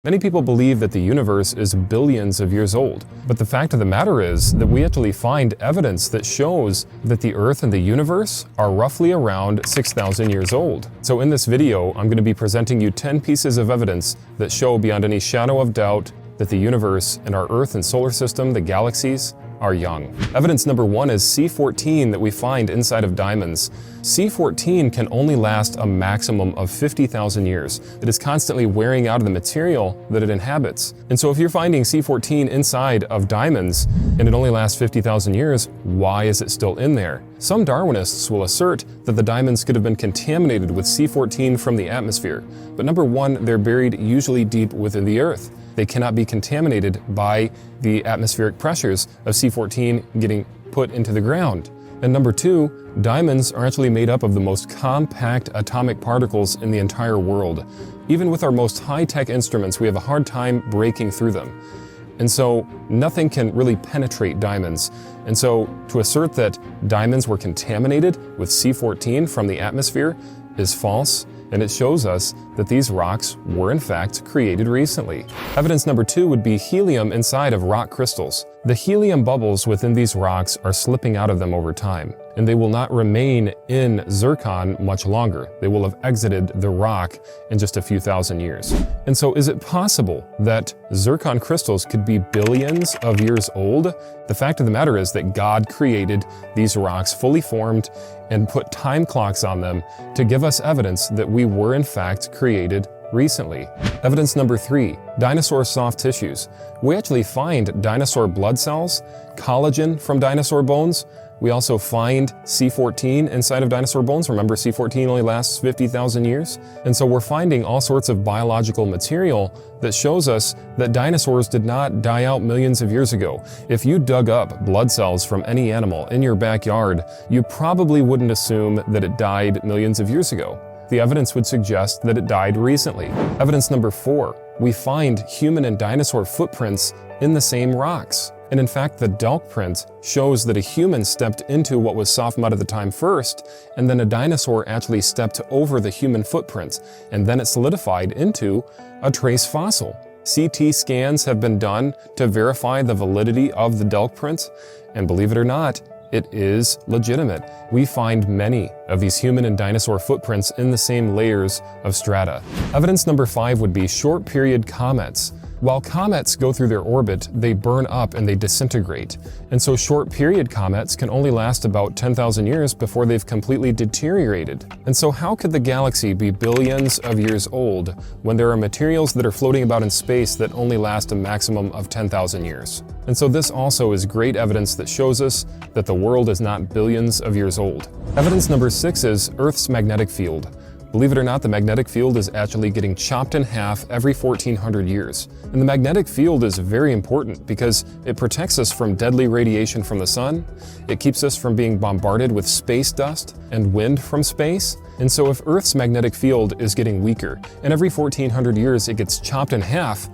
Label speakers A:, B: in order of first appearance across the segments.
A: Many people believe that the universe is billions of years old, but the fact of the matter is that we actually find evidence that shows that the Earth and the universe are roughly around 6,000 years old. So in this video, I'm going to be presenting you 10 pieces of evidence that show beyond any shadow of doubt that the universe and our Earth and solar system, the galaxies, are young. Evidence number one is C14 that we find inside of diamonds. C14 can only last a maximum of 50,000 years. It is constantly wearing out of the material that it inhabits. And so if you're finding C14 inside of diamonds and it only lasts 50,000 years, why is it still in there? Some Darwinists will assert that the diamonds could have been contaminated with C14 from the atmosphere. But number one, they're buried usually deep within the Earth. They cannot be contaminated by the atmospheric pressures of C14 getting put into the ground. And number two, diamonds are actually made up of the most compact atomic particles in the entire world. Even with our most high-tech instruments, we have a hard time breaking through them. And so nothing can really penetrate diamonds. And so to assert that diamonds were contaminated with C14 from the atmosphere is false. And it shows us that these rocks were in fact created recently. Evidence number two would be helium inside of rock crystals. The helium bubbles within these rocks are slipping out of them over time, and they will not remain in zircon much longer. They will have exited the rock in just a few thousand years. And so is it possible that zircon crystals could be billions of years old? The fact of the matter is that God created these rocks fully formed and put time clocks on them to give us evidence that we were in fact created recently. Evidence number three, dinosaur soft tissues. We actually find dinosaur blood cells, collagen from dinosaur bones. We also find C14 inside of dinosaur bones. Remember, C14 only lasts 50,000 years. And so we're finding all sorts of biological material that shows us that dinosaurs did not die out millions of years ago. If you dug up blood cells from any animal in your backyard, you probably wouldn't assume that it died millions of years ago. The evidence would suggest that it died recently. Evidence number four, we find human and dinosaur footprints in the same rocks. And in fact, the Delk print shows that a human stepped into what was soft mud at the time first, and then a dinosaur actually stepped over the human footprint, and then it solidified into a trace fossil. CT scans have been done to verify the validity of the Delk print, and believe it or not, it is legitimate. We find many of these human and dinosaur footprints in the same layers of strata. Evidence number five would be short period comets. While comets go through their orbit, they burn up and they disintegrate. And so short period comets can only last about 10,000 years before they've completely deteriorated. And so how could the galaxy be billions of years old when there are materials that are floating about in space that only last a maximum of 10,000 years? And so this also is great evidence that shows us that the world is not billions of years old. Evidence number six is Earth's magnetic field. Believe it or not, the magnetic field is actually getting chopped in half every 1,400 years. And the magnetic field is very important because it protects us from deadly radiation from the sun, it keeps us from being bombarded with space dust and wind from space. And so if Earth's magnetic field is getting weaker, and every 1,400 years it gets chopped in half,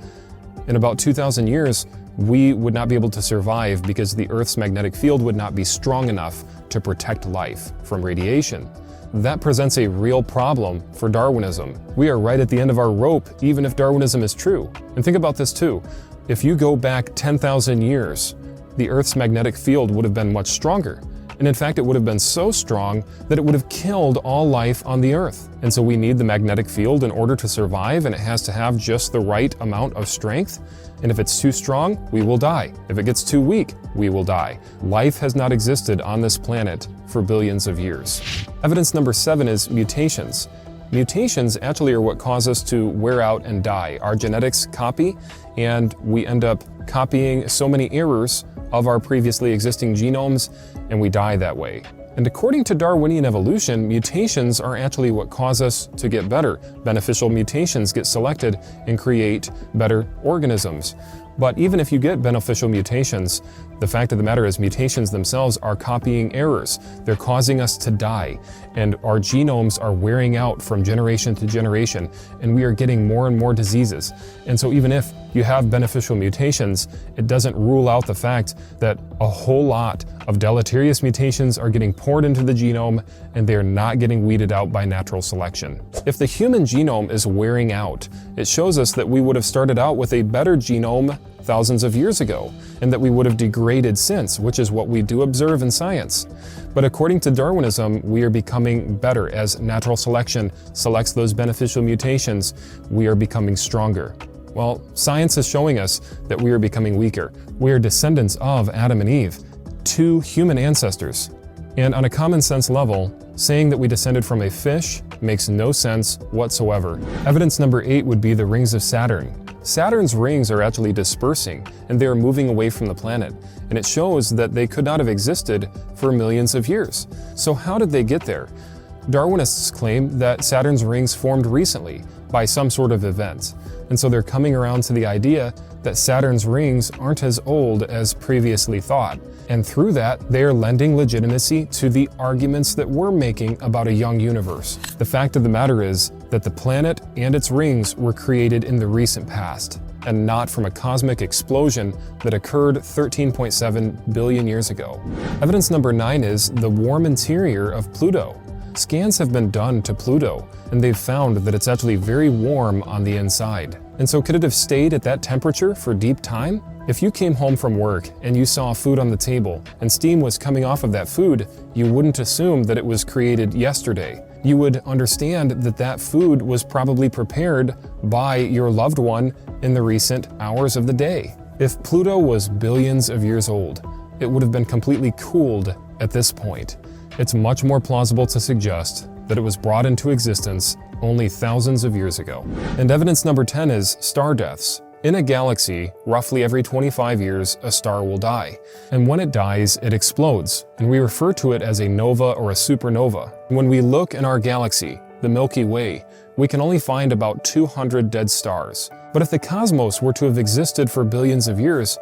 A: in about 2,000 years, we would not be able to survive because the Earth's magnetic field would not be strong enough to protect life from radiation. That presents a real problem for Darwinism. We are right at the end of our rope, even if Darwinism is true. And think about this too. If you go back 10,000 years, the Earth's magnetic field would have been much stronger. And in fact, it would have been so strong that it would have killed all life on the Earth. And so we need the magnetic field in order to survive, and it has to have just the right amount of strength. And if it's too strong, we will die. If it gets too weak, we will die. Life has not existed on this planet for billions of years. Evidence number seven is mutations. Mutations actually are what cause us to wear out and die. Our genetics copy, and we end up copying so many errors of our previously existing genomes, and we die that way. And according to Darwinian evolution, mutations are actually what cause us to get better. Beneficial mutations get selected and create better organisms. But even if you get beneficial mutations, the fact of the matter is mutations themselves are copying errors. They're causing us to die, and our genomes are wearing out from generation to generation, and we are getting more and more diseases. And so even if you have beneficial mutations, it doesn't rule out the fact that a whole lot of deleterious mutations are getting poured into the genome, and they're not getting weeded out by natural selection. If the human genome is wearing out, it shows us that we would have started out with a better genome thousands of years ago, and that we would have degraded since, which is what we do observe in science. But according to Darwinism, we are becoming better. As natural selection selects those beneficial mutations, we are becoming stronger. Well, science is showing us that we are becoming weaker. We are descendants of Adam and Eve, two human ancestors. And on a common sense level, saying that we descended from a fish makes no sense whatsoever. Evidence number 8 would be the rings of Saturn. Saturn's rings are actually dispersing, and they are moving away from the planet, and it shows that they could not have existed for millions of years. So how did they get there? Darwinists claim that Saturn's rings formed recently by some sort of event, and so they're coming around to the idea that Saturn's rings aren't as old as previously thought. And through that, they are lending legitimacy to the arguments that we're making about a young universe. The fact of the matter is that the planet and its rings were created in the recent past, and not from a cosmic explosion that occurred 13.7 billion years ago. Evidence number 9 is the warm interior of Pluto. Scans have been done to Pluto, and they've found that it's actually very warm on the inside. And so could it have stayed at that temperature for deep time? If you came home from work and you saw food on the table and steam was coming off of that food, you wouldn't assume that it was created yesterday. You would understand that that food was probably prepared by your loved one in the recent hours of the day. If Pluto was billions of years old, it would have been completely cooled at this point. It's much more plausible to suggest that it was brought into existence only thousands of years ago. And evidence number 10 is star deaths. In a galaxy, roughly every 25 years, a star will die. And when it dies, it explodes, and we refer to it as a nova or a supernova. When we look in our galaxy, the Milky Way, we can only find about 200 dead stars. But if the cosmos were to have existed for billions of years,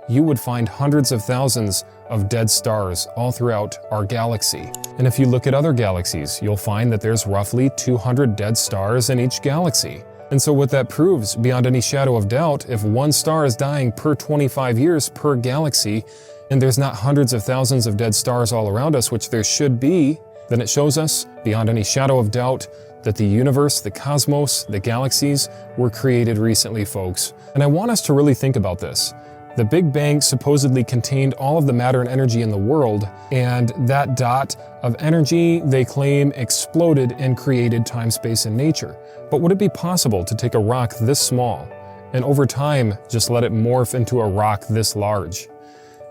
A: you would find hundreds of thousands of dead stars all throughout our galaxy. And if you look at other galaxies, you'll find that there's roughly 200 dead stars in each galaxy. And so what that proves, beyond any shadow of doubt, if one star is dying per 25 years per galaxy, and there's not hundreds of thousands of dead stars all around us, which there should be, then it shows us, beyond any shadow of doubt, that the universe, the cosmos, the galaxies were created recently, folks. And I want us to really think about this. The Big Bang supposedly contained all of the matter and energy in the world, and that dot of energy, they claim, exploded and created time, space, and nature. But would it be possible to take a rock this small and over time just let it morph into a rock this large?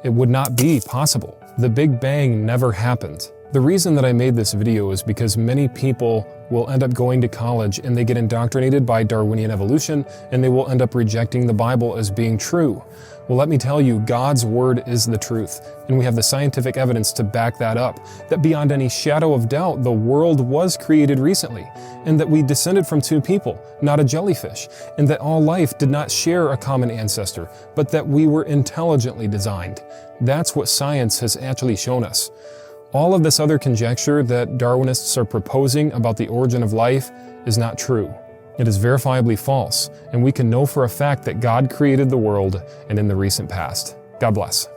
A: It would not be possible. The Big Bang never happened. The reason that I made this video is because many people will end up going to college and they get indoctrinated by Darwinian evolution, and they will end up rejecting the Bible as being true. Well, let me tell you, God's word is the truth, and we have the scientific evidence to back that up, that beyond any shadow of doubt, the world was created recently, and that we descended from two people, not a jellyfish, and that all life did not share a common ancestor, but that we were intelligently designed. That's what science has actually shown us. All of this other conjecture that Darwinists are proposing about the origin of life is not true. It is verifiably false, and we can know for a fact that God created the world and in the recent past. God bless.